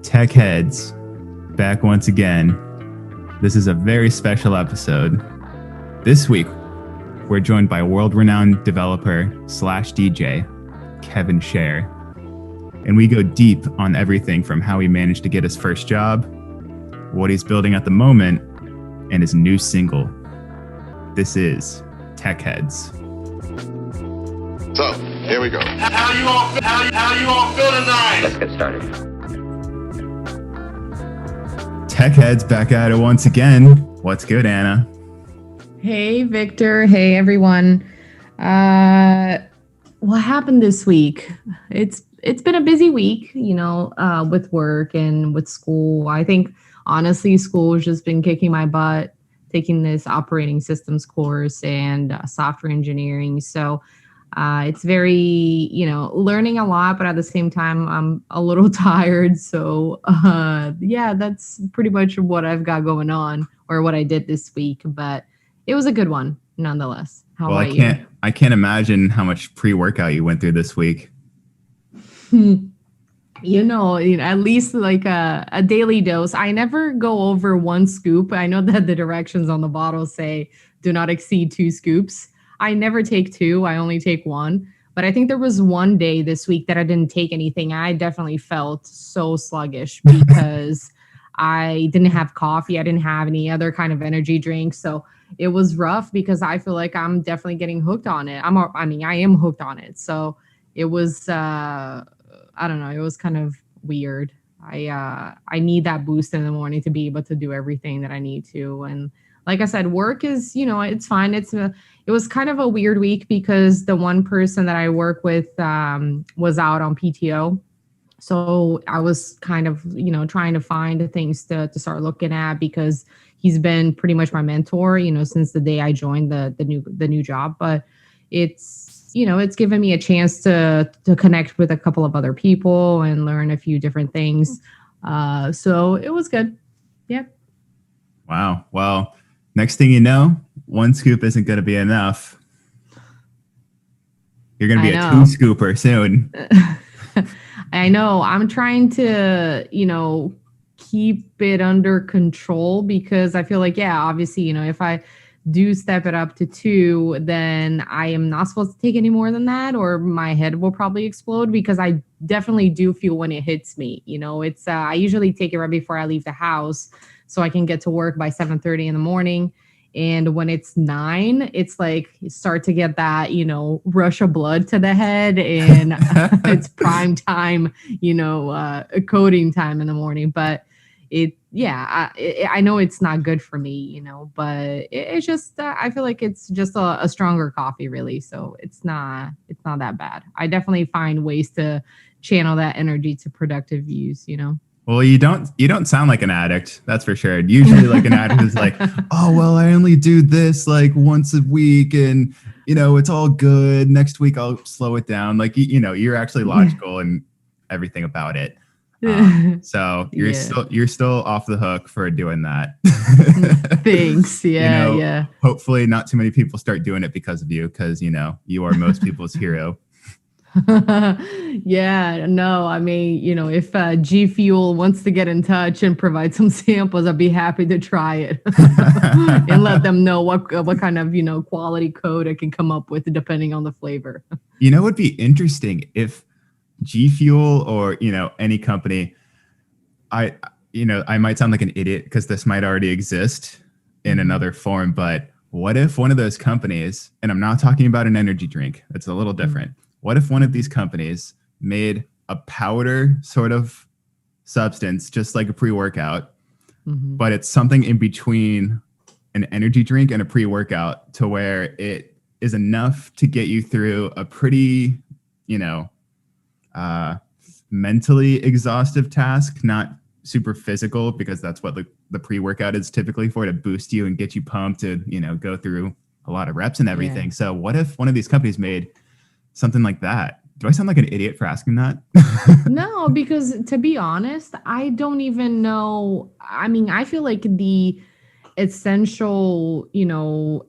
Tech heads, back once again. This is a very special episode. This week, we're joined by world-renowned developer slash DJ, Kevin Scher. And we go deep on everything from how he managed to get his first job, what he's building at the moment, and his new single. This is Tech Heads. So, here we go. How you all feel tonight? Let's get started. Tech Heads back at it once again. What's good, Anna? Hey, Victor. Hey, everyone. What happened this week? It's been a busy week, with work and with school. I think, honestly, school has just been kicking my butt, taking this operating systems course and software engineering. So it's very, learning a lot, but at the same time, I'm a little tired. So, that's pretty much what I've got going on or what I did this week. But it was a good one, nonetheless. How about you? I can't imagine how much pre-workout you went through this week. At least like a daily dose. I never go over 1 scoop. I know that the directions on the bottle say do not exceed 2 scoops. I never take 2. I only take 1. But I think there was one day this week that I didn't take anything. I definitely felt so sluggish because I didn't have coffee. I didn't have any other kind of energy drink. So it was rough because I feel like I'm definitely getting hooked on it. I am hooked on it. So it was, I don't know. It was kind of weird. I need that boost in the morning to be able to do everything that I need to. And like I said, work is, it's fine. It was kind of a weird week because the one person that I work with was out on PTO. So I was kind of, trying to find things to start looking at because he's been pretty much my mentor, since the day I joined the new job. But it's given me a chance to connect with a couple of other people and learn a few different things. So it was good. Yeah. Wow. Well, next thing you know, 1 scoop isn't going to be enough. You're going to be a 2 scooper soon. I know. I'm trying to, keep it under control because I feel like, obviously, if I do step it up to 2, then I am not supposed to take any more than that, or my head will probably explode because I definitely do feel when it hits me. It's I usually take it right before I leave the house so I can get to work by 7:30 in the morning. And when it's 9, it's like you start to get that, rush of blood to the head, and it's prime time, coding time in the morning. But I know it's not good for me, but it's just, I feel like it's just a stronger coffee, really. So it's not that bad. I definitely find ways to channel that energy to productive use, Well, you don't sound like an addict. That's for sure. Usually like an addict is like, oh, well, I only do this like once a week and, it's all good. Next week, I'll slow it down. Like, you're actually logical and everything about it. So you're still off the hook for doing that. Thanks. Yeah. Hopefully not too many people start doing it because of you. Cause you are most people's hero. Yeah, no, I mean, if G Fuel wants to get in touch and provide some samples, I'd be happy to try it and let them know what kind of, quality code I can come up with depending on the flavor. It would be interesting if G Fuel or, any company, I might sound like an idiot because this might already exist in another form, but what if one of those companies, and I'm not talking about an energy drink, it's a little different. What if one of these companies made a powder sort of substance, just like a pre-workout, but it's something in between an energy drink and a pre-workout to where it is enough to get you through a pretty, mentally exhaustive task, not super physical, because that's what the pre-workout is typically for, to boost you and get you pumped to, go through a lot of reps and everything. Yeah. So what if one of these companies made something like that? Do I sound like an idiot for asking that? No, because to be honest, I don't even know. I mean, I feel like the essential,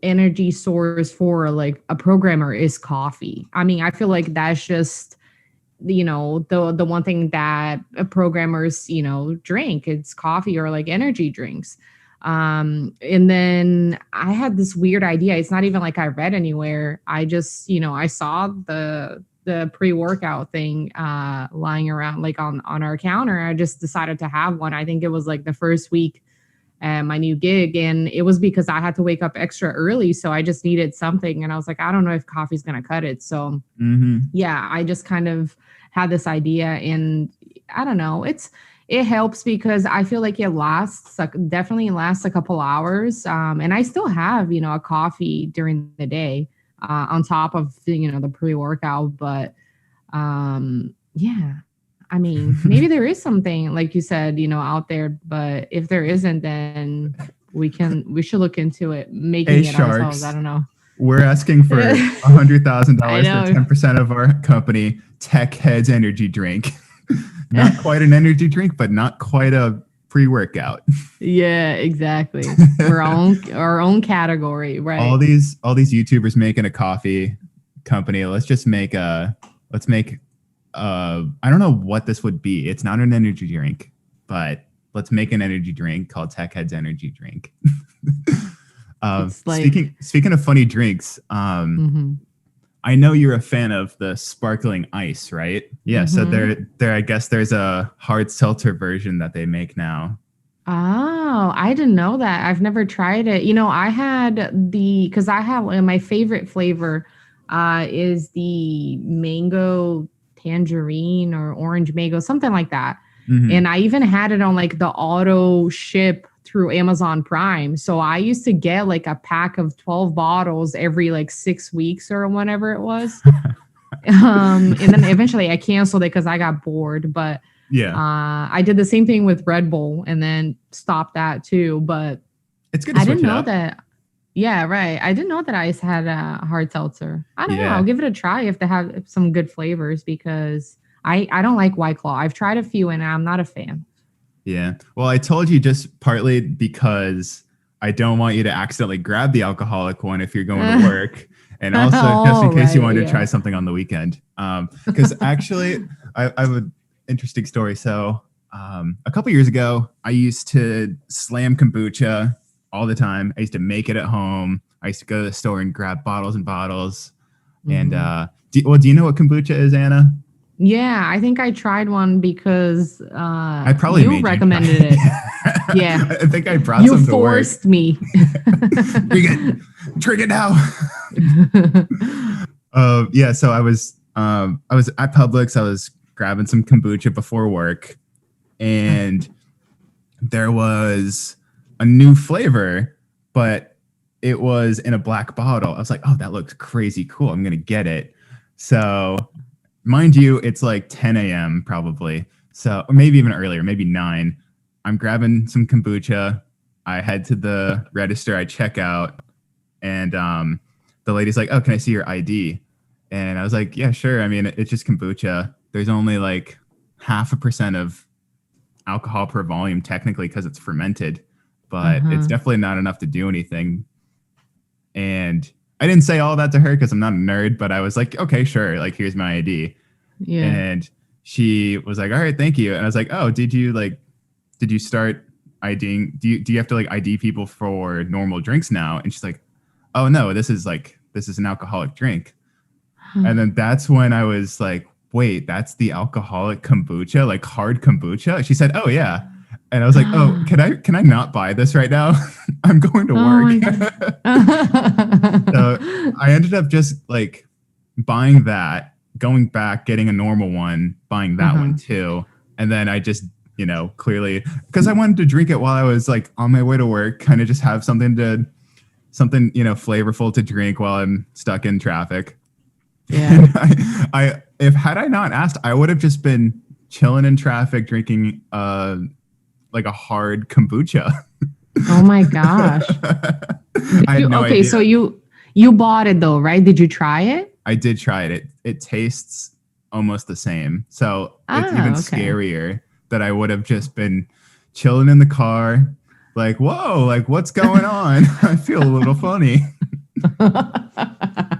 energy source for like a programmer is coffee. I mean, I feel like that's just the one thing that programmers, drink, it's coffee or like energy drinks. And then I had this weird idea. It's not even like I read anywhere. I just, I saw the pre-workout thing lying around like on our counter. I just decided to have one. I think it was like the first week at my new gig, and it was because I had to wake up extra early, so I just needed something, and I was like, I don't know if coffee's gonna cut it. So yeah, I just kind of had this idea, and I don't know, it helps because I feel like it definitely lasts a couple hours, and I still have a coffee during the day on top of the pre-workout. But yeah, I mean, maybe there is something like you said, out there, but if there isn't, then we should look into it, making it ourselves. I don't know. We're asking for $100,000 for 10% of our company, Tech Heads Energy Drink. Not quite an energy drink, but not quite a pre-workout. Yeah, exactly. We're our own category, right? All these YouTubers making a coffee company. Let's make I don't know what this would be. It's not an energy drink, but let's make an energy drink called Tech Heads Energy Drink. Speaking of funny drinks, I know you're a fan of the sparkling ice, right? Yeah. So there, I guess there's a hard seltzer version that they make now. Oh, I didn't know that. I've never tried it. I had because I have my favorite flavor is the mango tangerine or orange mango, something like that. And I even had it on like the auto ship through Amazon Prime. So I used to get like a pack of 12 bottles every like 6 weeks or whenever it was. And then eventually I canceled it because I got bored. But yeah, I did the same thing with Red Bull and then stopped that too. But it's good to switch it up. That. Yeah, right. I didn't know that ice had a hard seltzer. I don't know. I'll give it a try if they have some good flavors, because I don't like White Claw. I've tried a few and I'm not a fan. Yeah. Well, I told you just partly because I don't want you to accidentally grab the alcoholic one if you're going to work. And also just in case you wanted to try something on the weekend. Because actually, I have an interesting story. So a couple years ago, I used to slam kombucha all the time. I used to make it at home. I used to go to the store and grab bottles and bottles. And do you know what kombucha is, Anna? Yeah, I think I tried one because I probably you recommended it. Yeah, I think I brought some to work. You forced me. Drink it now. Yeah, so I was at Publix. I was grabbing some kombucha before work, and there was a new flavor, but it was in a black bottle. I was like, oh, that looks crazy cool. I'm gonna get it. So mind you, it's like 10 a.m. probably. So, or maybe even earlier, maybe 9. I'm grabbing some kombucha. I head to the register. I check out, and the lady's like, "Oh, can I see your ID?" And I was like, "Yeah, sure. I mean, it's just kombucha. There's only like 0.5% of alcohol per volume, technically, because it's fermented, but it's definitely not enough to do anything." And I didn't say all that to her because I'm not a nerd, but I was like, okay, sure. Like, here's my ID. Yeah. And she was like, all right, thank you. And I was like, oh, did you start IDing? Do you have to like ID people for normal drinks now? And she's like, oh no, this is an alcoholic drink. And then that's when I was like, wait, that's the alcoholic kombucha, like hard kombucha? She said, oh yeah. And I was like, oh, can I not buy this right now? I'm going to work. So I ended up just like buying that, going back, getting a normal one, buying that one too. And then I just, clearly, because I wanted to drink it while I was like on my way to work, kind of just have something, flavorful to drink while I'm stuck in traffic. Yeah. And had I not asked, I would have just been chilling in traffic, drinking, like a hard kombucha. Oh my gosh. Okay, so you bought it though, right? Did you try it? I did try it. It tastes almost the same. So it's even scarier that I would have just been chilling in the car, like, whoa, like what's going on? I feel a little funny.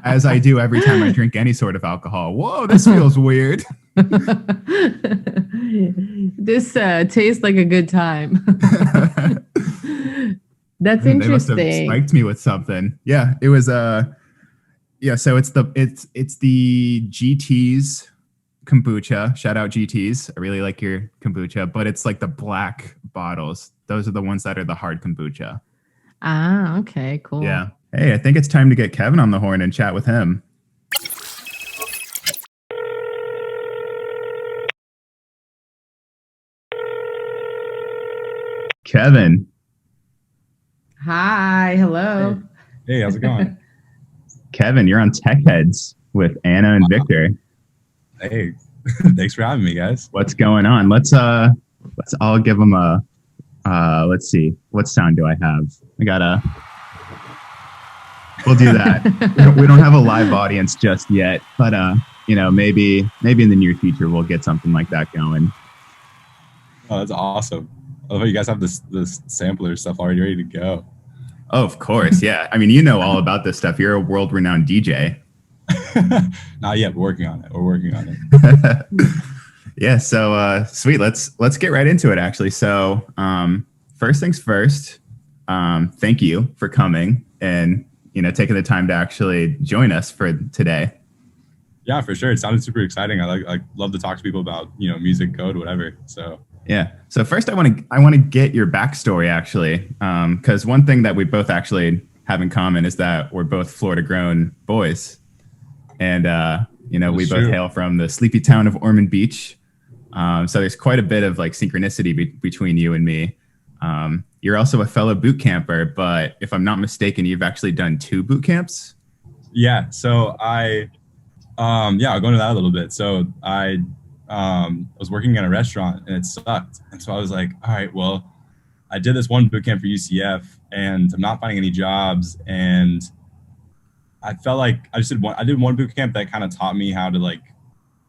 As I do every time I drink any sort of alcohol. Whoa, this feels weird. This tastes like a good time. That's They must have interesting. spiked me with something. Yeah, it was yeah, so it's the GT's kombucha. Shout out GT's. I really like your kombucha, but it's like the black bottles. Those are the ones that are the hard kombucha. Ah, okay, cool. Yeah. Hey, I think it's time to get Kevin on the horn and chat with him. Kevin. Hi, hello. Hey, how's it going? Kevin, you're on Tech Heads with Anna and Victor. Hey, thanks for having me, guys. What's going on? Let's all give them a let's see. What sound do I have? We'll do that. We don't have a live audience just yet, but maybe in the near future we'll get something like that going. Oh, that's awesome. I love how you guys have this sampler stuff already ready to go. Oh, of course. Yeah. I mean, you know all about this stuff. You're a world-renowned DJ. Not yet. We're working on it. Yeah. So sweet. Let's get right into it, actually. So first things first, thank you for coming and taking the time to actually join us for today. Yeah, for sure. It sounded super exciting. I love to talk to people about music, code, whatever. So yeah. So first, I want to get your backstory, actually, because one thing that we both actually have in common is that we're both Florida-grown boys, and we both hail from the sleepy town of Ormond Beach. So there's quite a bit of like synchronicity between you and me. You're also a fellow boot camper, but if I'm not mistaken, you've actually done 2 boot camps. Yeah. So I'll go into that a little bit. So I was working at a restaurant and it sucked. And so I was like, all right, well, I did this one boot camp for UCF and I'm not finding any jobs. And I felt like I did one boot camp that kind of taught me how to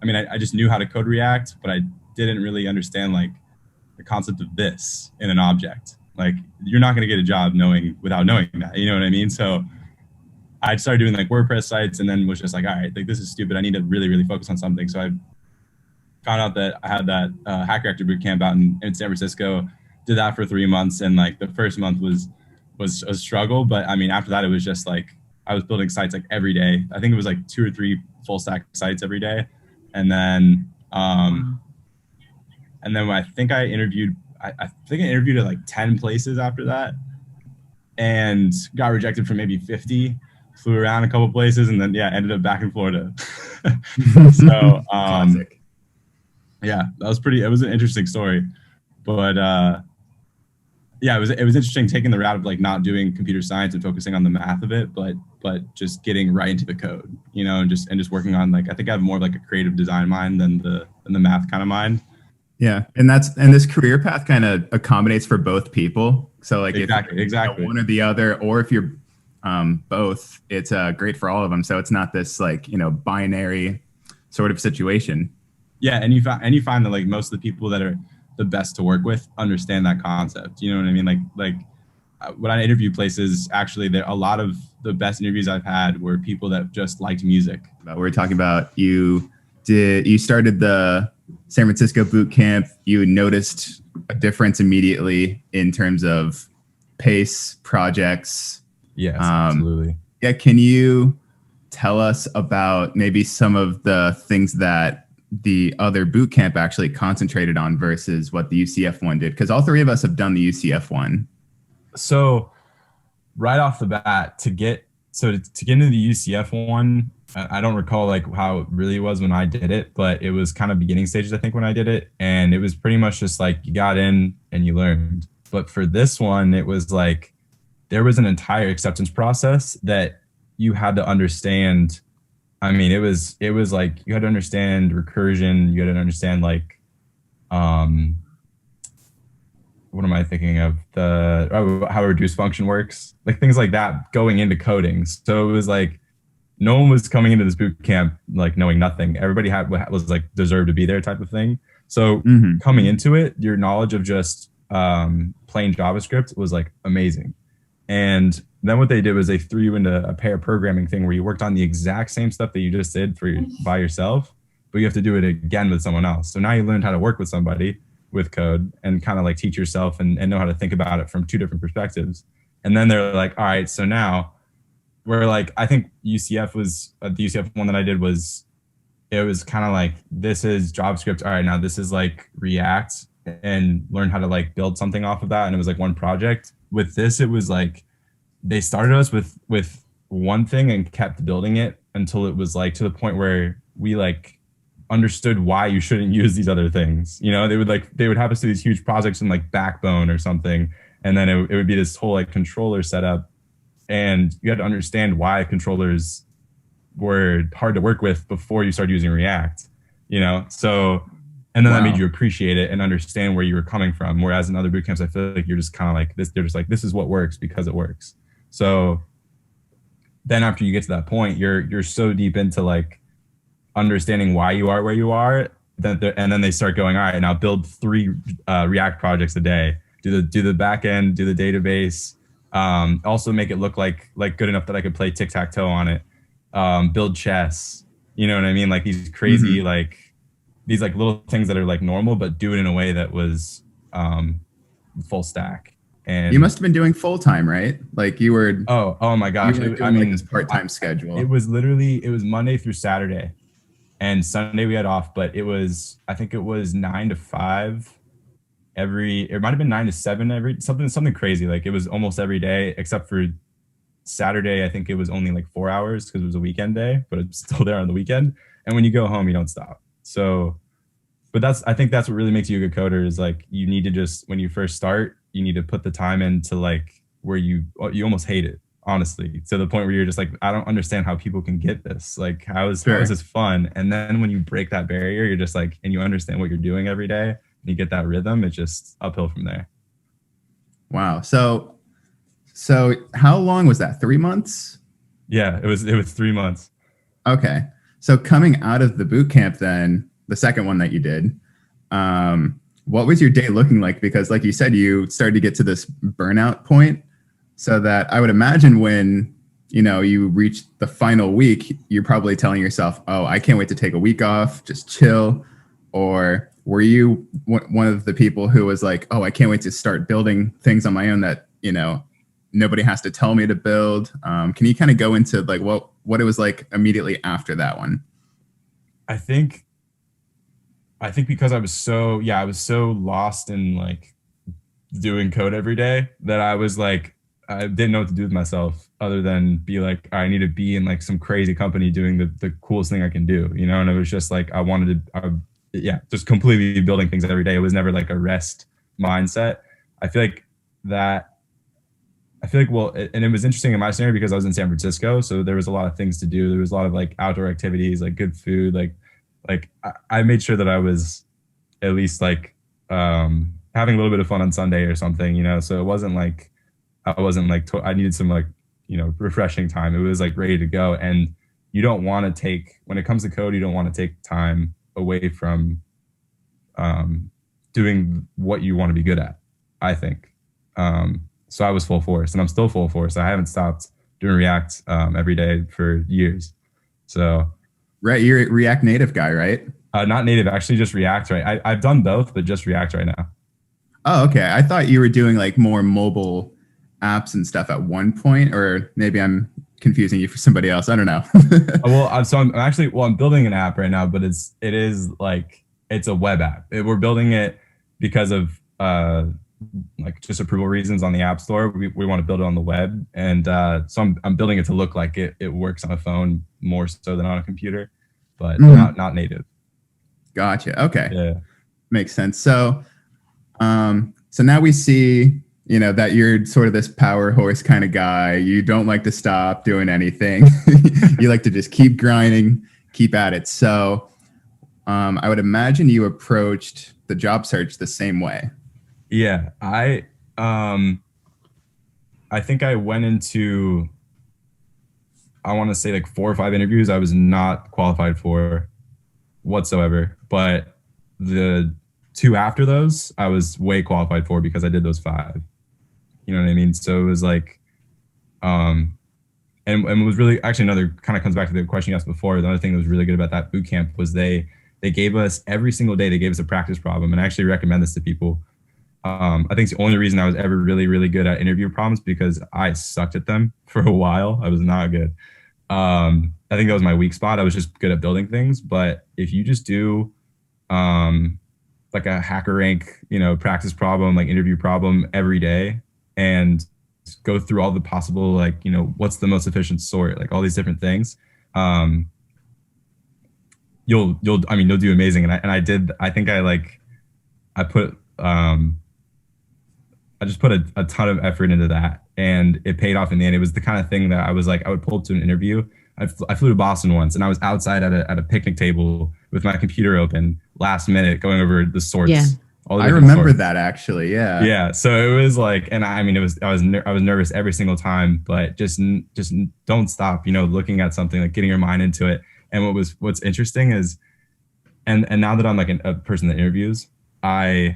I just knew how to code React, but I didn't really understand like the concept of this in an object. Like you're not going to get a job without knowing that, you know what I mean? So I started doing like WordPress sites and then was just like, all right, like this is stupid. I need to really, really focus on something. So I found out that I had that Hack Reactor bootcamp out in San Francisco, did that for 3 months. And like the first month was a struggle. But I mean, after that, it was just like, I was building sites like every day. I think it was like 2 or 3 full stack sites every day. And then, I think I interviewed at like 10 places after that and got rejected from maybe 50. Flew around a couple places and then ended up back in Florida. So Classic. Yeah, it was an interesting story. But it was interesting taking the route of like not doing computer science and focusing on the math of it, but just getting right into the code, and just working on like I think I have more of like a creative design mind than the math kind of mind. Yeah, and this career path kind of accommodates for both people. So like exactly if one or the other, or if you're both, it's great for all of them. So it's not this like binary sort of situation. Yeah, and you find that like most of the people that are the best to work with understand that concept. You know what I mean? Like when I interview places, actually, a lot of the best interviews I've had were people that just liked music. We're talking about you started the San Francisco boot camp. You noticed a difference immediately in terms of pace, projects. Yes, absolutely. Yeah, can you tell us about maybe some of the things that the other boot camp actually concentrated on versus what the UCF one did? Because all 3 of us have done the UCF one. So right off the bat, to get into the UCF one, I don't recall like how it really was when I did it, but it was kind of beginning stages, I think, when I did it. And it was pretty much just like you got in and you learned. But for this one, it was like there was an entire acceptance process that you had to understand. I mean, it was like you had to understand recursion. You had to understand like, what am I thinking of? How a reduced function works, like things like that going into coding. So it was like no one was coming into this boot camp like knowing nothing. Everybody was like deserved to be there type of thing. So coming into it, your knowledge of just plain JavaScript was like amazing. And then what they did was they threw you into a pair programming thing where you worked on the exact same stuff that you just did by yourself, but you have to do it again with someone else. So now you learned how to work with somebody with code and kind of like teach yourself and know how to think about it from two different perspectives. And then they're like, all right, so now we're like, I think UCF was the UCF one that I did was, it was kind of like, this is JavaScript. All right, now this is like React, and learn how to like build something off of that. And it was like one project. With this, it was like, they started us with one thing and kept building it until it was like to the point where we like understood why you shouldn't use these other things. You know, they would have us do these huge projects in like Backbone or something. And then it would be this whole like controller setup. And you had to understand why controllers were hard to work with before you started using React, you know? So, and then that made you appreciate it and understand where you were coming from. Whereas in other boot camps, I feel like you're just kind of like this, they're just like, this is what works because it works. So then after you get to that point, you're so deep into like understanding why you are where you are, and then they start going, all right, now build 3 React projects a day. Do the back end, do the database, also make it look like good enough that I could play tic-tac-toe on it. Build chess, you know what I mean? Like these crazy, like these like little things that are like normal, but do it in a way that was full stack. And you must have been doing full time, right? Like you were. Oh my gosh! I mean, like this part-time schedule. It was Monday through Saturday, and Sunday we had off. But I think it was 9 to 5. It might have been 9 to 7 something crazy. Like it was almost every day except for Saturday. I think it was only like 4 hours because it was a weekend day, but it's still there on the weekend. And when you go home, you don't stop. So, but I think that's what really makes you a good coder is like, you need to just, when you first start, you need to put the time into like where you almost hate it, honestly, to the point where you're just like, I don't understand how people can get this. Like, how is this fun? And then when you break that barrier, you're just like, and you understand what you're doing every day and you get that rhythm, it's just uphill from there. Wow. So how long was that? 3 months? Yeah, it was 3 months. Okay. So coming out of the boot camp, then the second one that you did, what was your day looking like? Because like you said, you started to get to this burnout point, so that I would imagine when, you know, you reach the final week, you're probably telling yourself, oh, I can't wait to take a week off, just chill. Or were you one of the people who was like, oh, I can't wait to start building things on my own that, you know, nobody has to tell me to build? Can you kind of go into like what it was like immediately after that one? I think because I was so lost in like doing code every day that I was like, I didn't know what to do with myself other than be like, I need to be in like some crazy company doing the coolest thing I can do, you know? And it was just like, I wanted to, just completely building things every day. It was never like a rest mindset. I feel like, well, and it was interesting in my scenario because I was in San Francisco. So there was a lot of things to do. There was a lot of like outdoor activities, like good food. Like I made sure that I was at least like having a little bit of fun on Sunday or something, you know? So it wasn't like, I needed some like, you know, refreshing time. It was like ready to go. And you don't want to take, when it comes to code, you don't want to take time away from doing what you want to be good at, I think. So I was full force, and I'm still full force. I haven't stopped doing React every day for years. So, right, you're a React Native guy, right? Not native, actually, just React. Right, I've done both, but just React right now. Oh, okay. I thought you were doing like more mobile apps and stuff at one point, or maybe I'm confusing you for somebody else. I don't know. I'm building an app right now, but it's a web app. We're building it because of like just approval reasons on the App Store. We want to build it on the web, and so I'm building it to look like it works on a phone more so than on a computer, but not native. Gotcha. Okay. Yeah, makes sense. So now we see, you know, that you're sort of this power horse kind of guy. You don't like to stop doing anything. You like to just keep grinding, keep at it. So I would imagine you approached the job search the same way. Yeah, I think I went into, I want to say like 4 or 5 interviews I was not qualified for whatsoever, but the 2 after those I was way qualified for because I did those 5. You know what I mean? So it was like, and it was really, actually another kind of comes back to the question you asked before. Another thing that was really good about that boot camp was they they gave us every single day, they gave us a practice problem. And I actually recommend this to people. I think it's the only reason I was ever really, really good at interview problems, because I sucked at them for a while. I was not good. I think that was my weak spot. I was just good at building things. But if you just do like a hacker rank, practice problem, like interview problem every day, and go through all the possible, like, what's the most efficient sort, like all these different things, you'll do amazing. I just put a ton of effort into that, and it paid off in the end. It was the kind of thing that I was like, I would pull up to an interview. I flew to Boston once, and I was outside at a picnic table with my computer open last minute, going over the sorts. Yeah. I remember that actually. Yeah. Yeah. So it was like, and I was nervous every single time, but just don't stop, looking at something, like getting your mind into it. And what's interesting is, and now that I'm like a person that interviews, I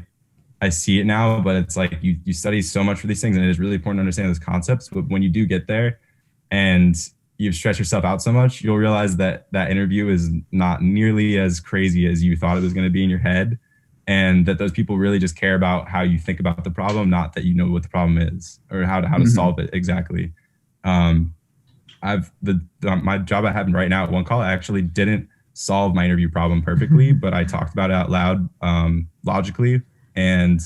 see it now, but it's like you study so much for these things, and it is really important to understand those concepts. But when you do get there and you've stretched yourself out so much, you'll realize that interview is not nearly as crazy as you thought it was going to be in your head, and that those people really just care about how you think about the problem, not that you know what the problem is or how to solve it exactly. My job I have right now at One Call, I actually didn't solve my interview problem perfectly, but I talked about it out loud, logically. And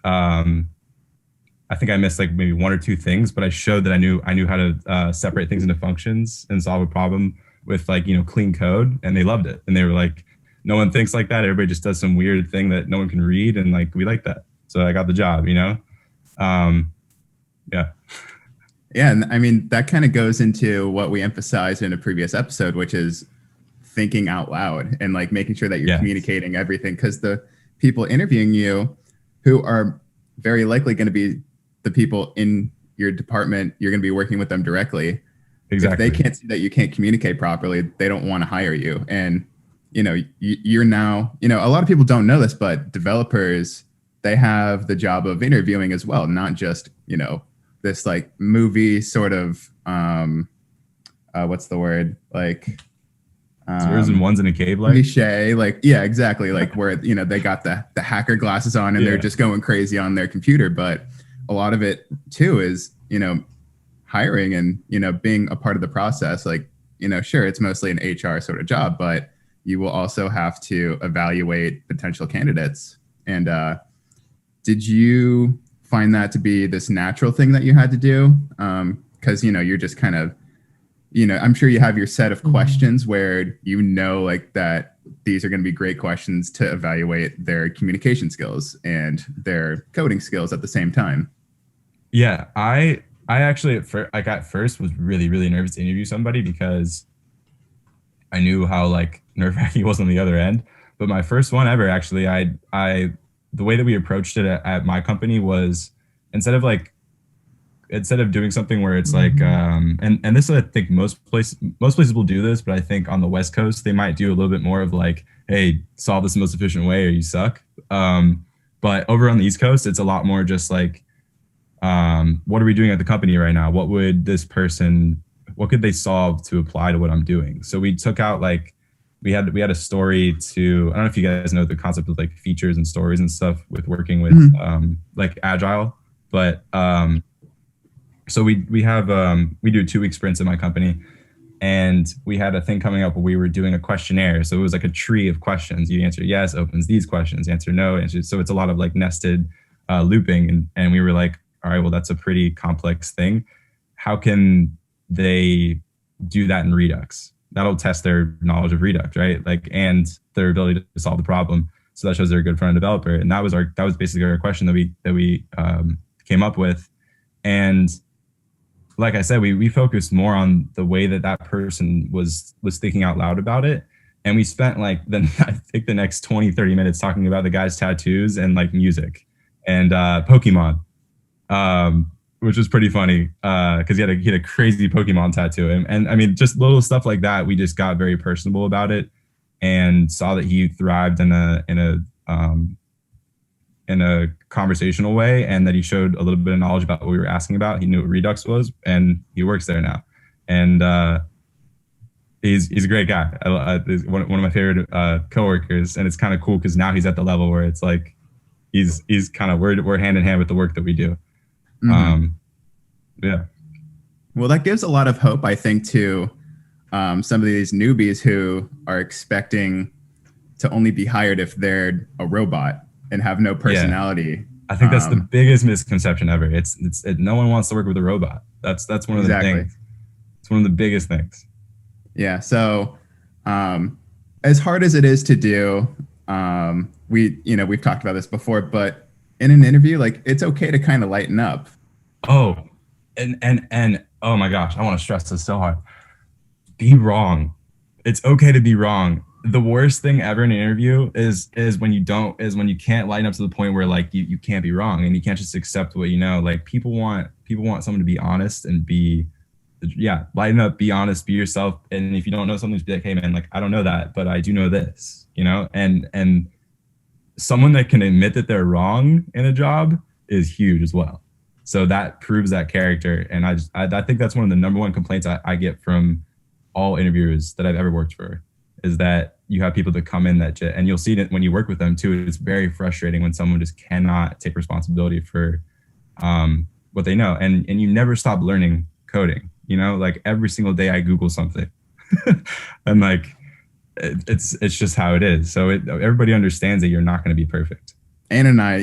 I think I missed like maybe one or two things, but I showed that I knew how to separate things into functions and solve a problem with like, clean code. And they loved it. And they were like, no one thinks like that. Everybody just does some weird thing that no one can read. And like, we like that. So I got the job, Yeah. Yeah. And I mean, that kind of goes into what we emphasized in a previous episode, which is thinking out loud and like making sure that you're communicating everything. Because the people interviewing you, who are very likely going to be the people in your department, you're going to be working with them directly. Exactly. If they can't see that you can't communicate properly, they don't want to hire you. And, you're now, a lot of people don't know this, but developers, they have the job of interviewing as well, not just, this like movie sort of, what's the word? Like, zeros and ones in a cave, like cliche, like, yeah, exactly. Like where, they got the hacker glasses on and they're just going crazy on their computer. But a lot of it too is, hiring and, being a part of the process. Like, sure, it's mostly an HR sort of job, but you will also have to evaluate potential candidates. And did you find that to be this natural thing that you had to do? Because, you're just kind of, I'm sure you have your set of questions where like that these are going to be great questions to evaluate their communication skills and their coding skills at the same time. Yeah, I actually at first was really, really nervous to interview somebody because I knew how like nerve-wracking it was on the other end. But my first one ever, actually, the way that we approached it at my company was instead of doing something where it's like, and this, I think most places will do this, but I think on the West Coast, they might do a little bit more of like, hey, solve this the most efficient way or you suck. But over on the East Coast, it's a lot more just like, what are we doing at the company right now? What could they solve to apply to what I'm doing? So we took out like, we had a story to, I don't know if you guys know the concept of like features and stories and stuff with working with like Agile, but so we do 2 week sprints in my company, and we had a thing coming up where we were doing a questionnaire. So it was like a tree of questions. You answer yes, opens these questions, answer no, answer. So it's a lot of like nested looping. And we were like, all right, well, that's a pretty complex thing. How can they do that in Redux? That'll test their knowledge of Redux, right? Like, and their ability to solve the problem. So that shows they're a good front-end developer. And that was basically our question that we came up with. And like I said, we focused more on the way that person was thinking out loud about it. And we spent like I think the next 20, 30 minutes talking about the guy's tattoos and like music and Pokemon, which was pretty funny because he had a crazy Pokemon tattoo. And I mean, just little stuff like that. We just got very personable about it and saw that he thrived in a conversational way, and that he showed a little bit of knowledge about what we were asking about. He knew what Redux was, and he works there now. And He's a great guy. He's one of my favorite coworkers, and it's kind of cool because now he's at the level where it's like he's kind of we're hand in hand with the work that we do. Yeah. Well, that gives a lot of hope, I think, to some of these newbies who are expecting to only be hired if they're a robot and have no personality. I think that's the biggest misconception ever. No one wants to work with a robot. That's one of the things. It's one of the biggest things. Yeah. So, as hard as it is to do, we've talked about this before, but in an interview, like, it's okay to kind of lighten up. Oh, and oh my gosh, I want to stress this so hard. Be wrong. It's okay to be wrong. The worst thing ever in an interview is when you can't lighten up to the point where like you can't be wrong and you can't just accept what you know. Like people want someone to be honest and lighten up, be honest, be yourself. And if you don't know something, just be like, hey man, like I don't know that, but I do know this, and someone that can admit that they're wrong in a job is huge as well. So that proves that character. And I think that's one of the number one complaints I get from all interviewers that I've ever worked for is that you have people that come in and you'll see it when you work with them too. It's very frustrating when someone just cannot take responsibility for what they know. And you never stop learning coding, like every single day I Google something and like, it's just how it is. So everybody understands that you're not going to be perfect. Anne and I,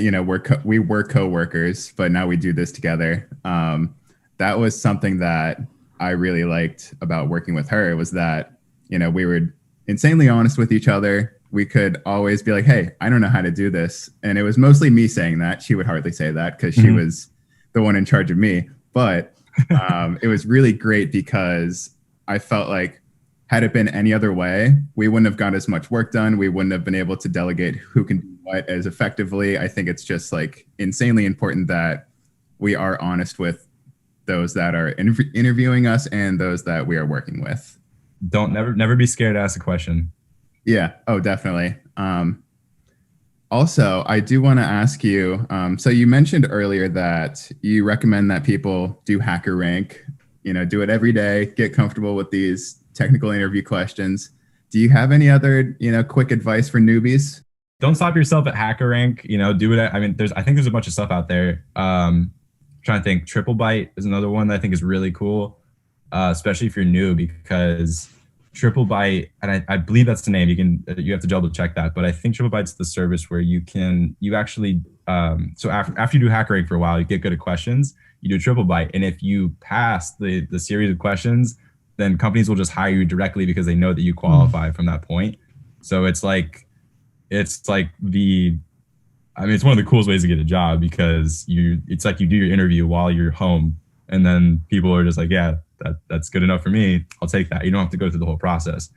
we were co-workers, but now we do this together. That was something that I really liked about working with her was that, we were insanely honest with each other. We could always be like, hey, I don't know how to do this. And it was mostly me saying that. She would hardly say that because she was the one in charge of me. But it was really great because I felt like had it been any other way, we wouldn't have got as much work done. We wouldn't have been able to delegate who can do what as effectively. I think it's just like insanely important that we are honest with those that are interviewing us and those that we are working with. Never be scared to ask a question. Yeah. Oh, definitely. Also, I do want to ask you, so you mentioned earlier that you recommend that people do Hacker Rank, do it every day, get comfortable with these technical interview questions. Do you have any other, quick advice for newbies? Don't stop yourself at Hacker Rank, do it. I mean, I think there's a bunch of stuff out there. Trying to think, TripleByte is another one that I think is really cool, especially if you're new, because TripleByte, and I believe that's the name. You have to double check that, but I think TripleByte's the service where you actually so after you do Hacker Rank for a while, you get good at questions. You do TripleByte, and if you pass the series of questions, then companies will just hire you directly because they know that you qualify from that point. So it's one of the coolest ways to get a job because it's like you do your interview while you're home and then people are just like, yeah, that's good enough for me. I'll take that. You don't have to go through the whole process.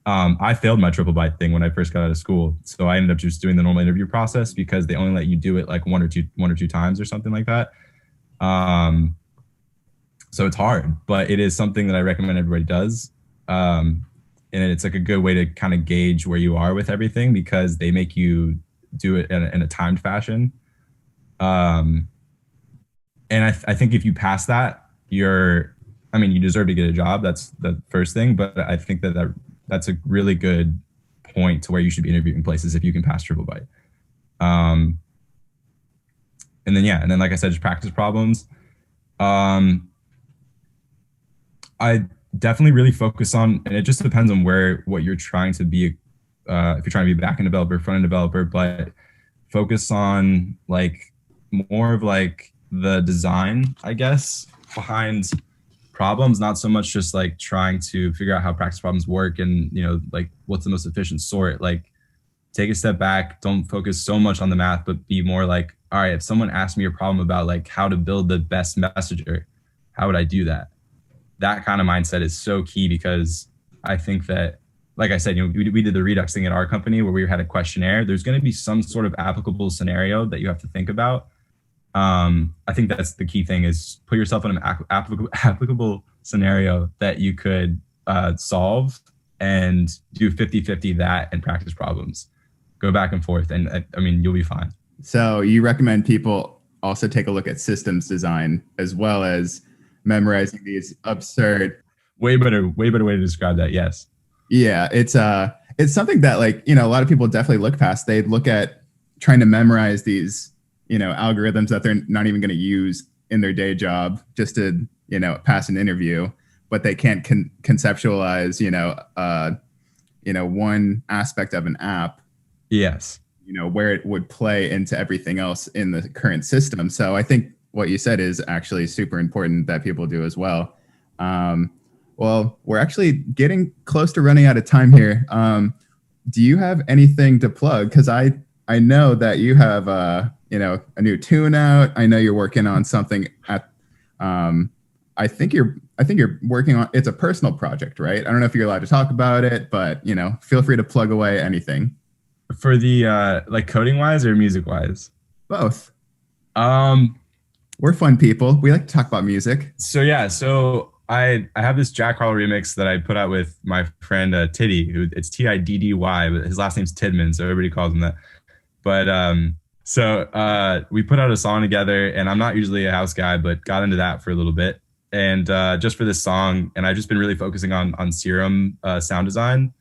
I failed my TripleByte thing when I first got out of school. So I ended up just doing the normal interview process because they only let you do it like one or two times or something like that. So it's hard, but it is something that I recommend everybody does. And it's like a good way to kind of gauge where you are with everything because they make you do it in a timed fashion. And I think if you pass that, you deserve to get a job. That's the first thing. But I think that's a really good point to where you should be interviewing places if you can pass TripleByte. And then, like I said, just practice problems. I definitely really focus on, and it just depends on what you're trying to be. If you're trying to be a backend developer, front end developer, but focus on like more of like the design, I guess, behind problems, not so much just like trying to figure out how practice problems work and, like what's the most efficient sort. Like take a step back, don't focus so much on the math, but be more like, all right, if someone asked me a problem about like how to build the best messenger, how would I do that? That kind of mindset is so key because I think that, like I said, we did the Redux thing at our company where we had a questionnaire. There's going to be some sort of applicable scenario that you have to think about. I think that's the key thing is put yourself in an applicable scenario that you could solve and do 50-50 that and practice problems. Go back and forth. And you'll be fine. So you recommend people also take a look at systems design as well as memorizing these absurd. Way better way to describe that. Yes. Yeah, it's something that, like, you know, a lot of people definitely look past. They look at trying to memorize these, you know, algorithms that they're not even going to use in their day job just to, you know, pass an interview, but they can't conceptualize, you know, one aspect of an app, Yes. you know, where it would play into everything else in the current system. So I think what you said is actually super important that people do as well. Um, well, we're actually getting close to running out of time here. Do you have anything to plug? Because I know that you have you know, a new tune out. I know you're working on something at I think you're working on, it's a personal project, right? I don't know if you're allowed to talk about it, but, you know, feel free to plug away anything. For the like coding wise or music wise? Both. Um, We're fun people. We like to talk about music. so yeah, so I have this Jack Harlow remix that I put out with my friend Tiddy, who it's Tiddy, but his last name's Tidman, so everybody calls him that. But we put out a song together, and I'm not usually a house guy, but got into that for a little bit. And just for this song, and I've just been really focusing on Serum sound design.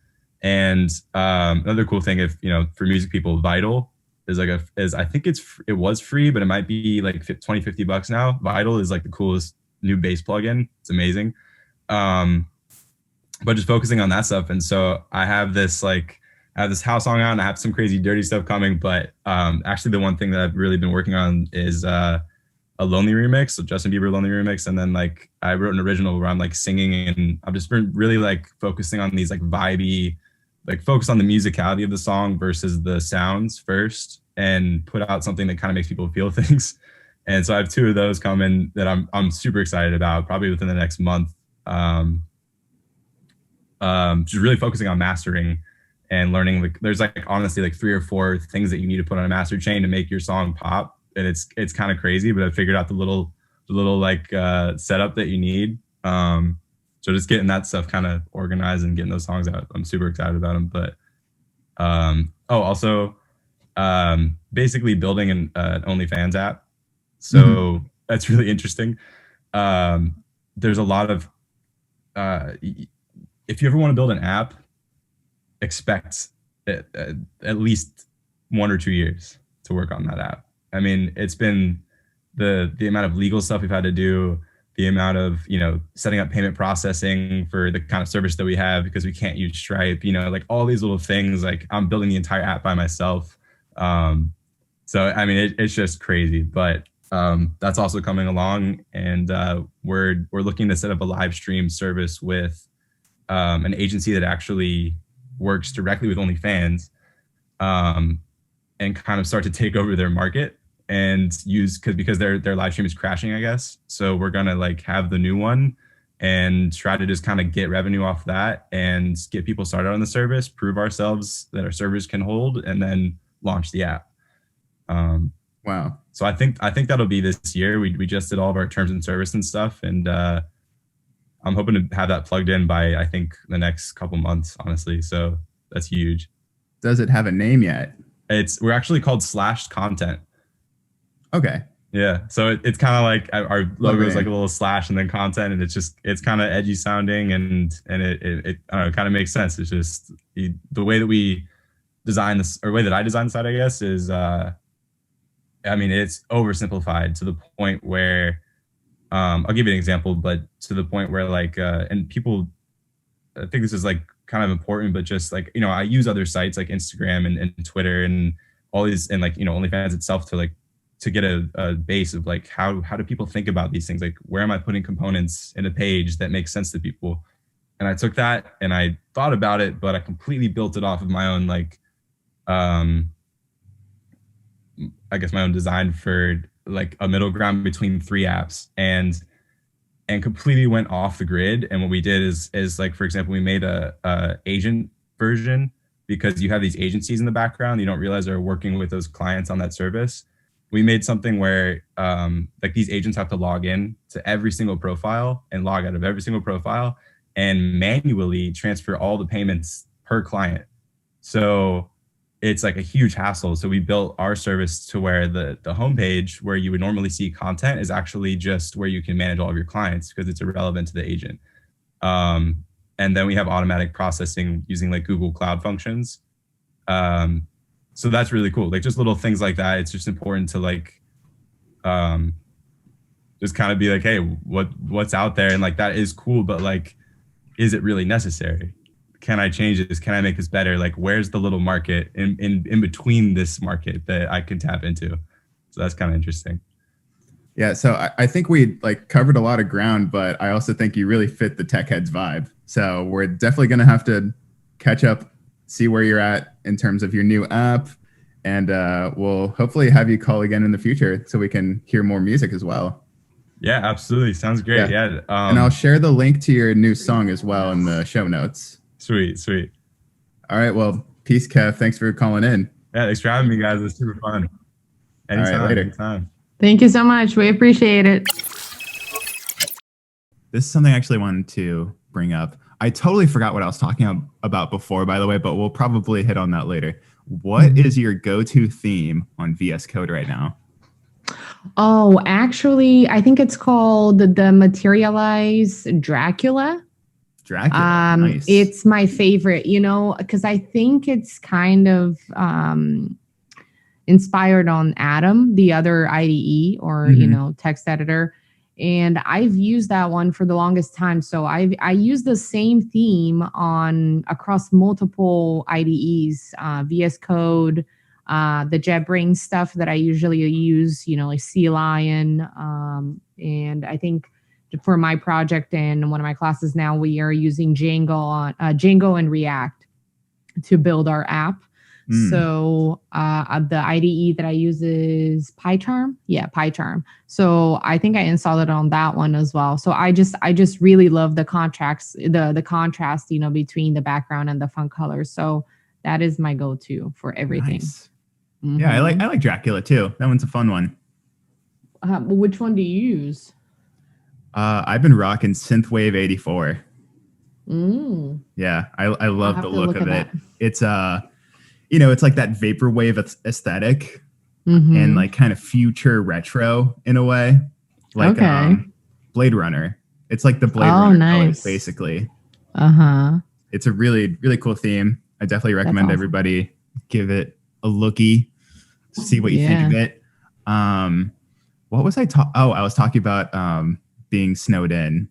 And another cool thing, if you know, for music people, Vital is like I think it was free, but it might be like 20, $50 now. Vital is like the coolest new bass plugin. It's amazing. But just focusing on that stuff. And so I have this house song out, and I have some crazy dirty stuff coming. But actually the one thing that I've really been working on is a Lonely remix, so Justin Bieber Lonely remix. And then like I wrote an original where I'm like singing, and I've just been really like focusing on these like vibey, like focus on the musicality of the song versus the sounds first, and put out something that kind of makes people feel things. And so I have two of those coming that I'm super excited about, probably within the next month. Just really focusing on mastering and learning. Like there's like honestly like 3 or 4 things that you need to put on a master chain to make your song pop, and it's kind of crazy, but I figured out the little like setup that you need. So just getting that stuff kind of organized and getting those songs out, I'm super excited about them. But also basically building an OnlyFans app. So that's really interesting. There's a lot of if you ever want to build an app, expect at least 1 or 2 years to work on that app. I mean, it's been the amount of legal stuff we've had to do, the amount of, you know, setting up payment processing for the kind of service that we have because we can't use Stripe, you know, like all these little things. Like I'm building the entire app by myself. So I mean, it's just crazy, but that's also coming along, and we're looking to set up a live stream service with an agency that actually works directly with OnlyFans, and kind of start to take over their market and use because their live stream is crashing, I guess. So we're gonna like have the new one and try to just kind of get revenue off that and get people started on the service, prove ourselves that our servers can hold, and then launch the app. Wow. So I think that'll be this year. We just did all of our terms and service and stuff, and I'm hoping to have that plugged in by I think the next couple months, honestly. So that's huge. Does it have a name yet? We're actually called Slashed Content. Okay. Yeah. So it's kind of like our logo is like a little slash and then content, and it's kind of edgy sounding, and it I don't know, it kind of makes sense. It's just the way that we design this, or way that I design the site, I guess, is I mean, it's oversimplified to the point where I'll give you an example, but to the point where like and people, I think this is like kind of important, but just like, you know, I use other sites like Instagram and Twitter and all these, and like, you know, OnlyFans itself to get a base of like how do people think about these things, like where am I putting components in a page that makes sense to people. And I took that and I thought about it, but I completely built it off of my own like I guess my own design for like a middle ground between 3 apps, and completely went off the grid. And what we did is like, for example, we made a agent version, because you have these agencies in the background you don't realize are working with those clients on that service. We made something where like these agents have to log in to every single profile and log out of every single profile and manually transfer all the payments per client. So it's like a huge hassle. So we built our service to where the homepage where you would normally see content is actually just where you can manage all of your clients, because it's irrelevant to the agent. And then we have automatic processing using like Google Cloud functions. So that's really cool. Like just little things like that. It's just important to like just kind of be like, hey, what's out there? And like that is cool, but like, is it really necessary? Can I change this? Can I make this better? Like, where's the little market in between this market that I can tap into? So that's kind of interesting. Yeah, so I think we like covered a lot of ground, but I also think you really fit the tech heads vibe. So we're definitely going to have to catch up, see where you're at in terms of your new app, and we'll hopefully have you call again in the future so we can hear more music as well. Yeah, absolutely. Sounds great. Yeah. And I'll share the link to your new song as well in the show notes. Sweet. All right. Well, peace, Kev. Thanks for calling in. Yeah, thanks for having me, guys. It was super fun. Anytime. All right, later. Anytime. Thank you so much. We appreciate it. This is something I actually wanted to bring up. I totally forgot what I was talking about before, by the way, but we'll probably hit on that later. What is your go-to theme on VS Code right now? Oh, actually, I think it's called the Materialize Dracula. Nice. It's my favorite, because I think it's kind of inspired on Atom, the other IDE or text editor, and I've used that one for the longest time. So I use the same theme across multiple IDEs, VS Code, the JetBrains stuff that I usually use, like Sea Lion, and I think for my project and one of my classes now, we are using Django and React to build our app. So the IDE that I use is PyCharm. Yeah, PyCharm. So I think I installed it on that one as well. So I just really love the contrast, the contrast, between the background and the font colors. So that is my go-to for everything. Nice. Mm-hmm. Yeah, I like Dracula too. That one's a fun one. Which one do you use? I've been rocking Synthwave 84. Yeah, I love the look of it. It's it's like that vaporwave aesthetic and like kind of future retro in a way, like Blade Runner. It's like the Blade Runner colors, basically. It's a really, really cool theme. I definitely recommend everybody give it a lookie, see what you think of it. What was I I was talking about being snowed in.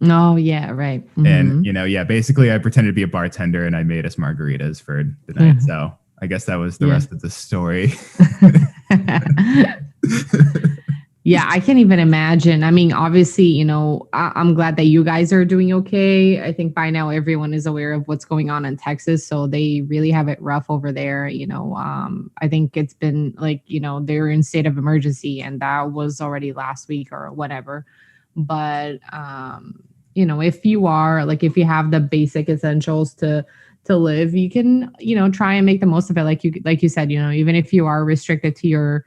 Oh, yeah, right. And, basically I pretended to be a bartender and I made us margaritas for the night. So I guess that was the rest of the story. Yeah, I can't even imagine. I mean, obviously, I'm glad that you guys are doing okay. I think by now everyone is aware of what's going on in Texas. So they really have it rough over there. I think it's been like, they're in state of emergency and that was already last week or whatever. But, if you are like, if you have the basic essentials to live, you can, try and make the most of it. Like you said, even if you are restricted to your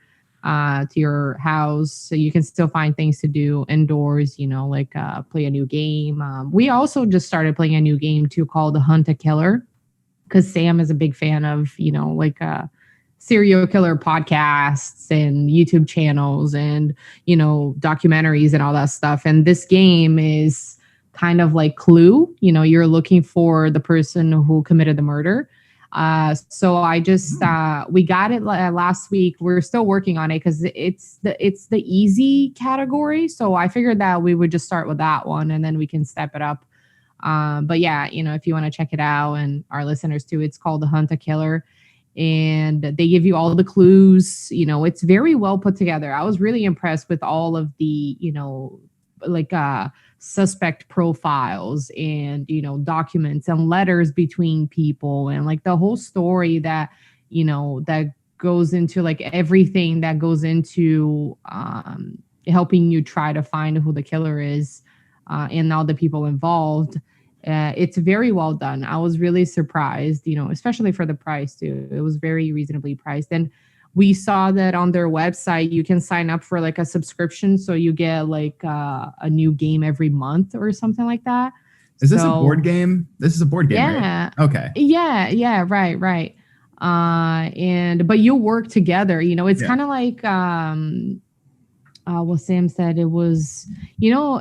house, so you can still find things to do indoors, like play a new game. We also just started playing a new game too called Hunt a Killer, because Sam is a big fan of, serial killer podcasts and YouTube channels and, documentaries and all that stuff. And this game is kind of like Clue, you're looking for the person who committed the murder. So I just, we got it last week. We're still working on it because it's the easy category. So I figured that we would just start with that one and then we can step it up. But yeah, if you want to check it out and our listeners too, it's called The Hunt a Killer. And they give you all the clues. It's very well put together. I was really impressed with all of the, suspect profiles and, documents and letters between people and like the whole story that, that goes into like everything that goes into helping you try to find who the killer is and all the people involved. It's very well done. I was really surprised, especially for the price too. It was very reasonably priced. And we saw that on their website, you can sign up for like a subscription. So you get like a new game every month or something like that. Is this a board game? This is a board game, right? Okay. Yeah, right. But you work together, it's kind of like what Sam said. It was,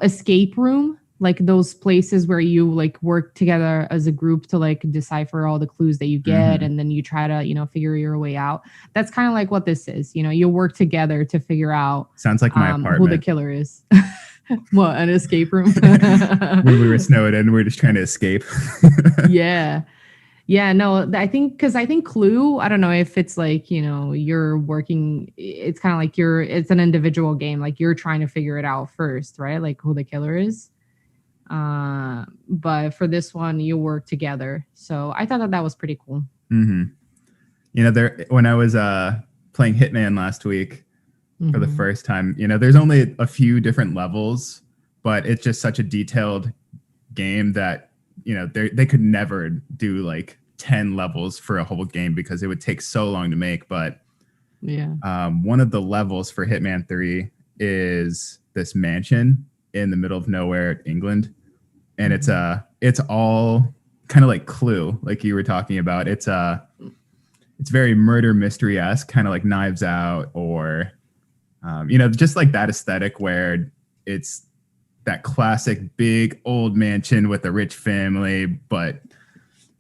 escape room. like those places where you like work together as a group to like decipher all the clues that you get, and then you try to, you know, figure your way out. That's kind of like what this is. You know, you work together to figure out Sounds like my apartment. who the killer is. What, an escape room? When we were snowed in, we were just trying to escape. Yeah. Yeah, no, I think Clue, I don't know if it's like, you know, you're working, it's kind of like it's an individual game. Like you're trying to figure it out first, right? Like who the killer is. But for this one, you work together. So I thought that was pretty cool. Mm-hmm. You know, when I was playing Hitman last week for the first time, you know, there's only a few different levels, but it's just such a detailed game that, you know, they could never do like 10 levels for a whole game because it would take so long to make. But yeah, one of the levels for Hitman 3 is this mansion in the middle of nowhere, England. And it's all kind of like Clue, like you were talking about. It's very murder mystery-esque, kind of like Knives Out, or you know, just like that aesthetic where it's that classic big old mansion with a rich family, but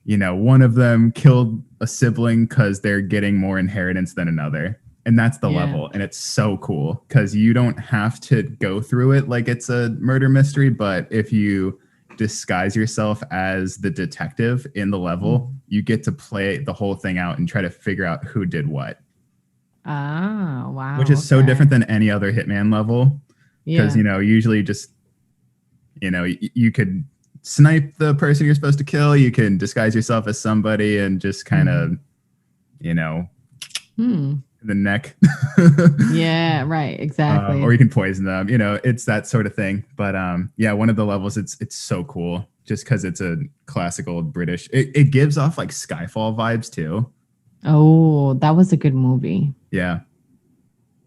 you know, one of them killed a sibling because they're getting more inheritance than another. And that's the level. And it's so cool because you don't have to go through it like it's a murder mystery, but if you disguise yourself as the detective in the level, you get to play the whole thing out and try to figure out who did what. Oh, wow. Which is so different than any other Hitman level. Because, you know, usually just, you know, you could snipe the person you're supposed to kill. You can disguise yourself as somebody and just kind of, you know, the neck. Yeah, right. Exactly. Or you can poison them. You know, it's that sort of thing. But yeah, one of the levels, it's so cool just because it's a classic old British. It gives off like Skyfall vibes too. Oh, that was a good movie. Yeah.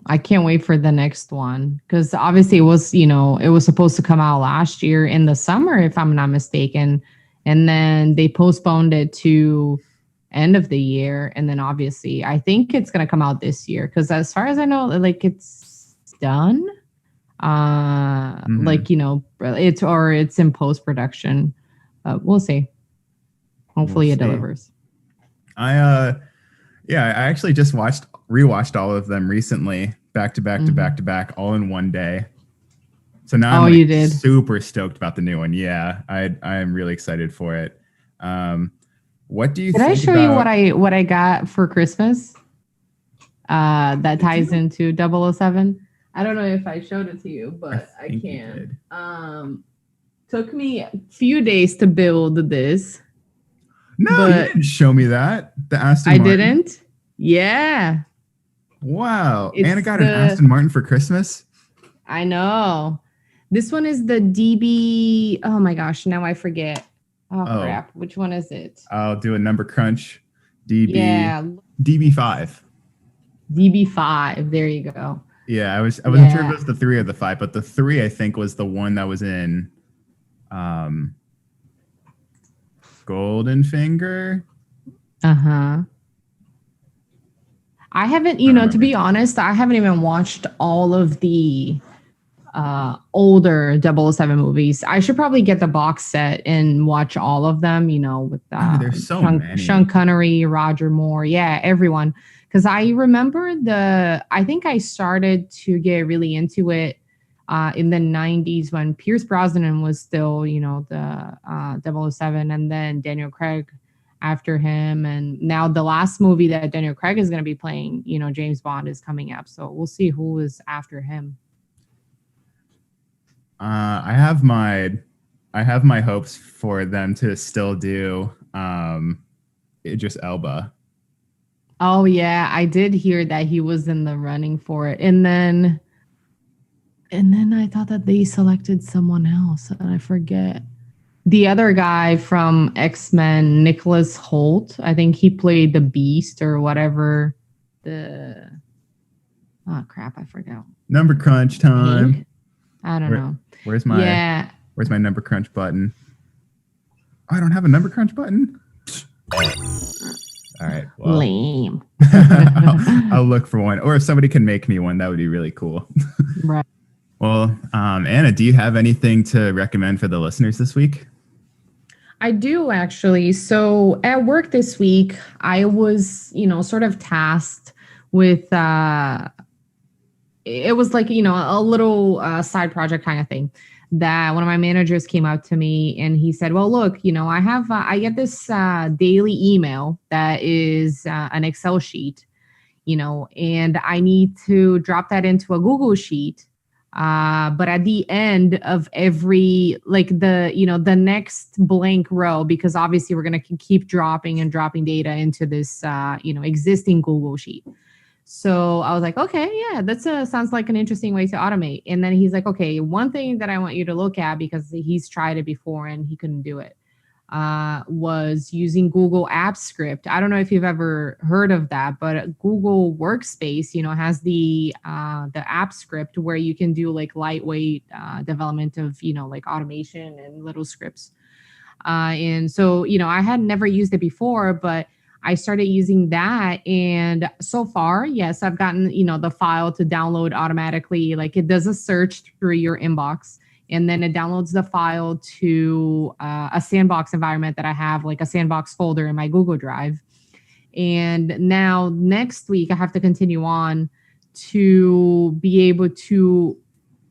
I can't wait for the next one because obviously it was, you know, it was supposed to come out last year in the summer, if I'm not mistaken. And then they postponed it to end of the year. And then obviously I think it's going to come out this year because as far as I know, like it's done. Like, you know, it's in post-production. We'll see. Hopefully it delivers. I actually just rewatched all of them recently, back to back to back to back, all in one day. So now I'm you did. Super stoked about the new one. Yeah, I am really excited for it. What do you think? Did I show you what I got for Christmas? That ties into 007. I don't know if I showed it to you, but I can. Took me a few days to build this. No, you didn't show me that. The Aston Martin. I didn't. Yeah. Wow. Anna got an Aston Martin for Christmas. I know. This one is the DB. Oh my gosh, now I forget. Oh crap. Which one is it? I'll do a number crunch. DB. Yeah. DB5. DB5. There you go. Yeah, I wasn't sure if it was the 3 or the 5, but the 3 I think was the one that was in Golden Finger. Uh-huh. I haven't, you know, to be honest, I haven't even watched all of the older 007 movies. I should probably get the box set and watch all of them, you know, with there's so many. Sean Connery, Roger Moore, everyone. Because I remember I think I started to get really into it in the 90s when Pierce Brosnan was still, you know, the 007, and then Daniel Craig after him. And now the last movie that Daniel Craig is going to be playing, you know, James Bond, is coming up. So we'll see who is after him. I have my hopes for them to still do Idris Elba. Oh yeah, I did hear that he was in the running for it. And then I thought that they selected someone else, and I forget. The other guy from X-Men, Nicholas Hoult, I think he played the Beast or whatever. Oh crap, I forgot. Number crunch time. I don't know. Where's my number crunch button? Oh, I don't have a number crunch button. All right. Well, lame. I'll look for one, or if somebody can make me one, that would be really cool. Right. Well, Anna, do you have anything to recommend for the listeners this week? I do actually. So at work this week, I was, sort of tasked with, it was like, a little side project kind of thing that one of my managers came out to me and he said, well, look, I get this daily email that is an Excel sheet, and I need to drop that into a Google sheet. But at the end of every, like the next blank row, because obviously we're going to keep dropping and dropping data into this, existing Google sheet. So I was like, okay, yeah, that sounds like an interesting way to automate. And then he's like, okay, one thing that I want you to look at, because he's tried it before and he couldn't do it, was using Google Apps Script. I don't know if you've ever heard of that, but Google Workspace, has the app script where you can do like lightweight development of, like automation and little scripts. And so, I had never used it before, but I started using that. And so far, yes, I've gotten, the file to download automatically. Like it does a search through your inbox and then it downloads the file to a sandbox environment that I have, like a sandbox folder in my Google Drive. And now next week, I have to continue on to be able to,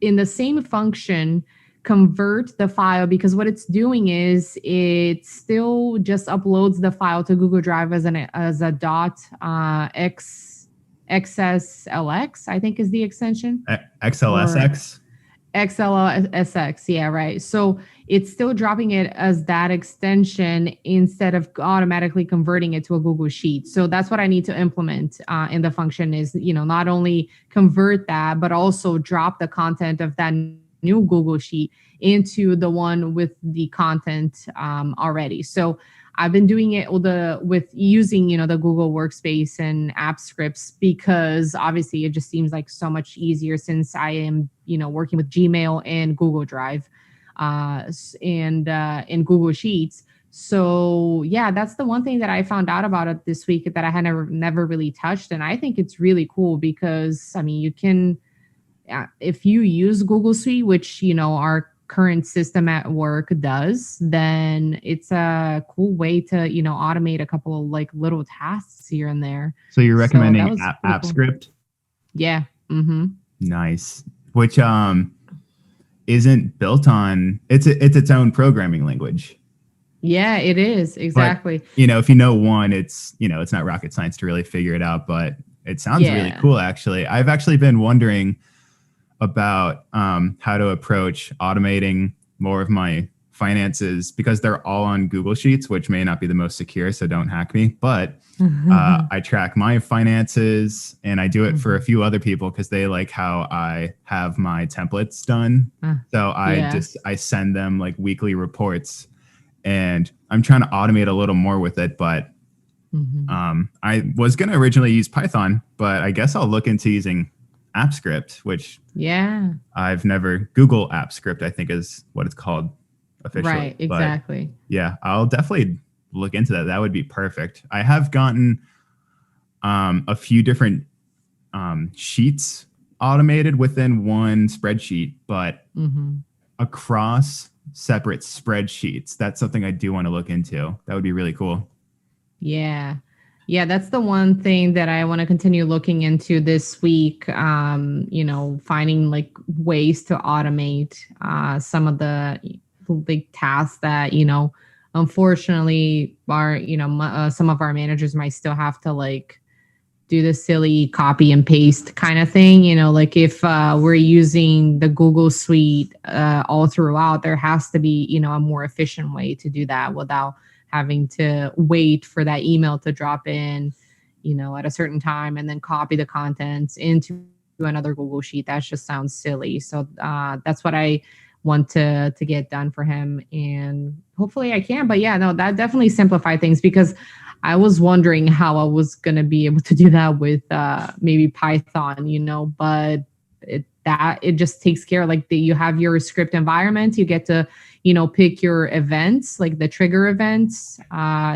in the same function, convert the file, because what it's doing is it still just uploads the file to Google Drive as a dot XSLX, I think is the extension. XLSX? XLSX, yeah, right. So it's still dropping it as that extension instead of automatically converting it to a Google Sheet. So that's what I need to implement in the function is, not only convert that, but also drop the content of that new Google Sheet into the one with the content already. So I've been doing it with using, the Google Workspace and app scripts, because obviously it just seems like so much easier since I am, working with Gmail and Google Drive and in Google Sheets. So yeah, that's the one thing that I found out about it this week that I had never really touched. And I think it's really cool because, you can, if you use Google Suite, which, our current system at work does, then it's a cool way to, automate a couple of like little tasks here and there. So you're recommending So app cool. script? Yeah. Mm-hmm. Nice. Which isn't built on, it's its own programming language. Yeah, it is. Exactly. But, if you know one, it's, it's not rocket science to really figure it out, but it sounds really cool, actually. I've actually been wondering about how to approach automating more of my finances, because they're all on Google Sheets, which may not be the most secure, so don't hack me. But I track my finances, and I do it for a few other people because they like how I have my templates done. So I send them like weekly reports, and I'm trying to automate a little more with it. But I was going to originally use Python, but I guess I'll look into using AppScript, which I've never, Google AppScript, I think is what it's called officially. Right, exactly. But yeah, I'll definitely look into that. That would be perfect. I have gotten a few different sheets automated within one spreadsheet, but across separate spreadsheets, that's something I do want to look into. That would be really cool. Yeah, that's the one thing that I want to continue looking into this week. Finding like ways to automate some of the big tasks that, unfortunately are, some of our managers might still have to like do the silly copy and paste kind of thing. Like if we're using the Google Suite all throughout, there has to be, a more efficient way to do that without having to wait for that email to drop in, at a certain time and then copy the contents into another Google Sheet. That just sounds silly. So that's what I want to get done for him. And hopefully I can. But yeah, no, that definitely simplified things, because I was wondering how I was going to be able to do that with maybe Python, but it just takes care of you have your script environment. You get to, pick your events, like the trigger events.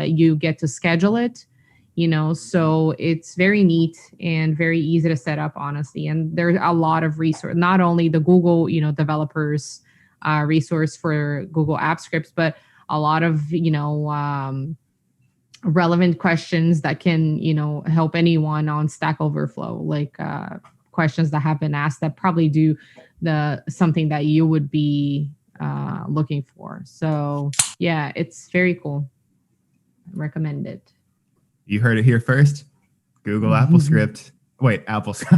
You get to schedule it. So it's very neat and very easy to set up, honestly. And there's a lot of resource, not only the Google, developers resource for Google App Scripts, but a lot of, relevant questions that can, help anyone on Stack Overflow, like questions that have been asked that probably do something that you would be looking for. So yeah, it's very cool. I recommend it. You heard it here first. Google Apple Script. Wait, Apple. Google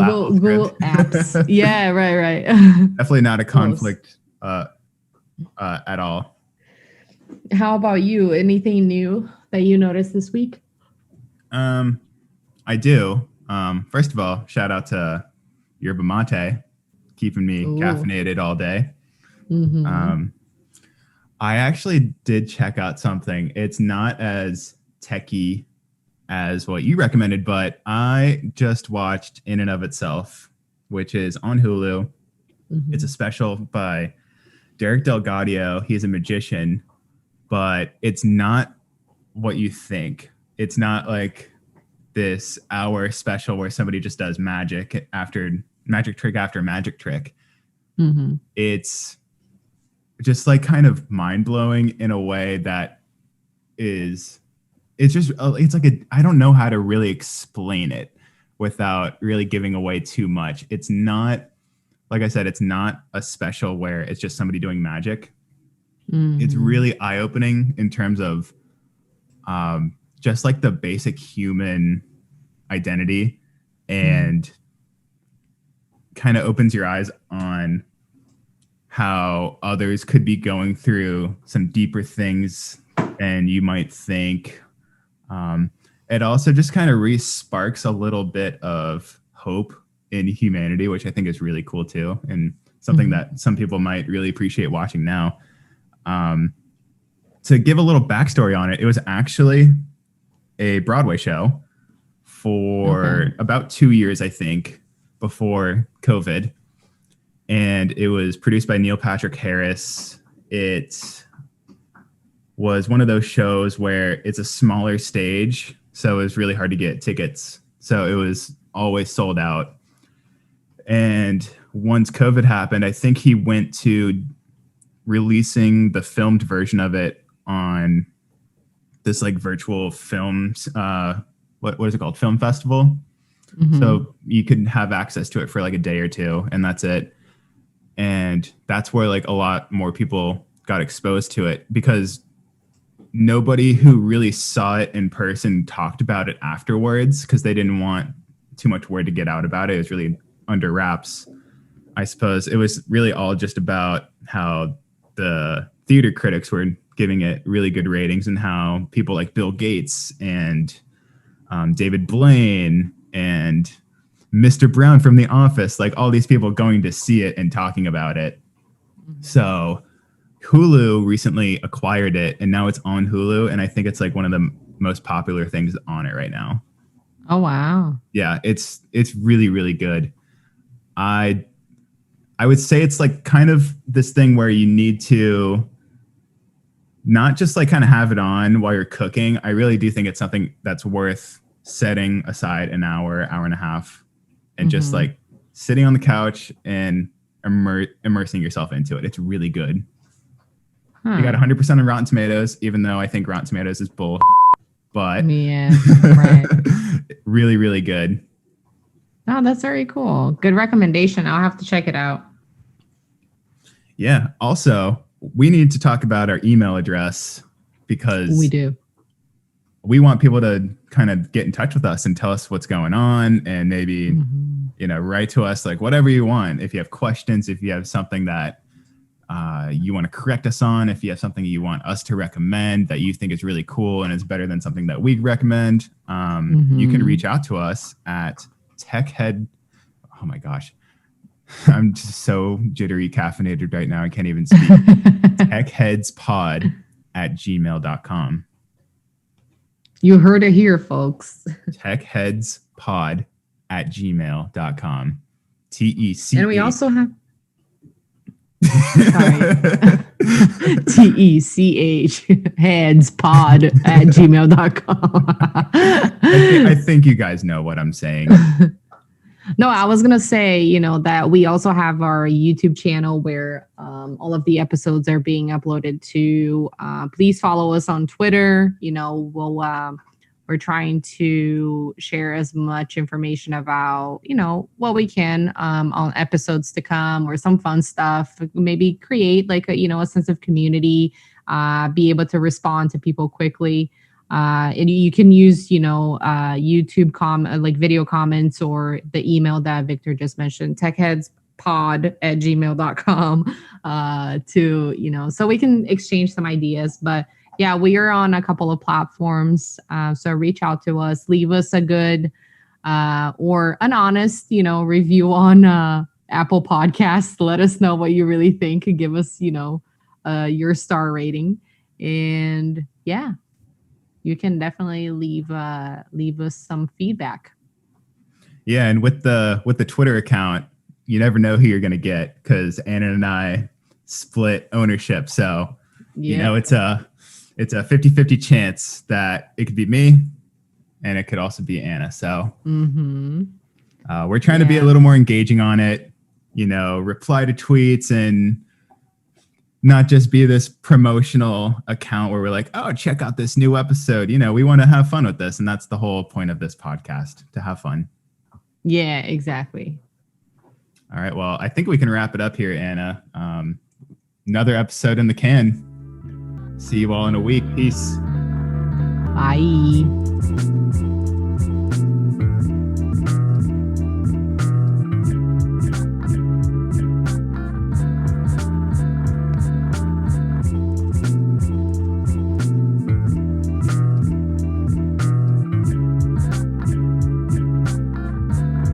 Apple Script. Google Apps. Yeah, right. Definitely not a conflict at all. How about you? Anything new that you noticed this week? I do. First of all, shout out to Yerba Mate, keeping me caffeinated all day. Mm-hmm. I actually did check out something. It's not as techie as what you recommended, but I just watched In and of Itself, which is on Hulu. Mm-hmm. It's a special by Derek Delgadio. He's a magician, but it's not what you think. It's not like this hour special where somebody just does magic trick after magic trick. Mm-hmm. It's just like kind of mind-blowing in a way that it's like I don't know how to really explain it without really giving away too much. It's not, like I said, it's not a special where it's just somebody doing magic. Mm-hmm. It's really eye-opening in terms of just like the basic human identity, and kind of opens your eyes on how others could be going through some deeper things than you might think. It also just kind of re-sparks a little bit of hope in humanity, which I think is really cool too, and something that some people might really appreciate watching now. To give a little backstory on it, it was actually a Broadway show for about 2 years, I think, before COVID. And it was produced by Neil Patrick Harris. It was one of those shows where it's a smaller stage, so it was really hard to get tickets. So it was always sold out. And once COVID happened, I think he went to releasing the filmed version of it on this like virtual films, what is it called? Film festival. Mm-hmm. So you could have access to it for like a day or two, and that's it. And that's where like a lot more people got exposed to it, because nobody who really saw it in person talked about it afterwards, because they didn't want too much word to get out about it. It was really under wraps, I suppose. It was really all just about how the theater critics were giving it really good ratings, and how people like Bill Gates and David Blaine and Mr. Brown from The Office, like all these people going to see it and talking about it. Mm-hmm. So Hulu recently acquired it, and now it's on Hulu, and I think it's like one of the most popular things on it right now. Oh wow. Yeah, it's really, really good. I would say it's like kind of this thing where you need to not just like kind of have it on while you're cooking. I really do think it's something that's worth setting aside an hour and a half, and just like sitting on the couch and immersing yourself into it. It's really good. You got 100% on Rotten Tomatoes, even though I think Rotten Tomatoes is bull. But yeah, right. Really, really good. Oh, that's very cool. Good recommendation. I'll have to check it out. Yeah. Also, we need to talk about our email address, because we do. We want people to kind of get in touch with us and tell us what's going on, and maybe, write to us like whatever you want. If you have questions, if you have something that you want to correct us on, if you have something you want us to recommend that you think is really cool and is better than something that we recommend, you can reach out to us at techhead. Oh my gosh. I'm just so jittery caffeinated right now. I can't even speak. techheadspod@gmail.com. You heard it here, folks. techheadspod@gmail.com. TEC. And we also have TECH headspod@gmail.com. I think you guys know what I'm saying. No, I was gonna say, that we also have our YouTube channel where all of the episodes are being uploaded to. Please follow us on Twitter. We're trying to share as much information about, what we can on episodes to come or some fun stuff. Maybe create like a sense of community. Be able to respond to people quickly. And you can use, YouTube like video comments or the email that Victor just mentioned, techheadspod@gmail.com, so we can exchange some ideas. But yeah, we are on a couple of platforms. So reach out to us, leave us a good or an honest, review on Apple Podcasts. Let us know what you really think and give us, your star rating. And yeah, you can definitely leave us some feedback. Yeah, and with the Twitter account, you never know who you're going to get because Anna and I split ownership. So, it's a 50-50 chance that it could be me and it could also be Anna. So we're trying to be a little more engaging on it, reply to tweets and not just be this promotional account where we're like, oh, check out this new episode. We want to have fun with this. And that's the whole point of this podcast, to have fun. Yeah, exactly. All right. Well, I think we can wrap it up here, Anna. Another episode in the can. See you all in a week. Peace. Bye.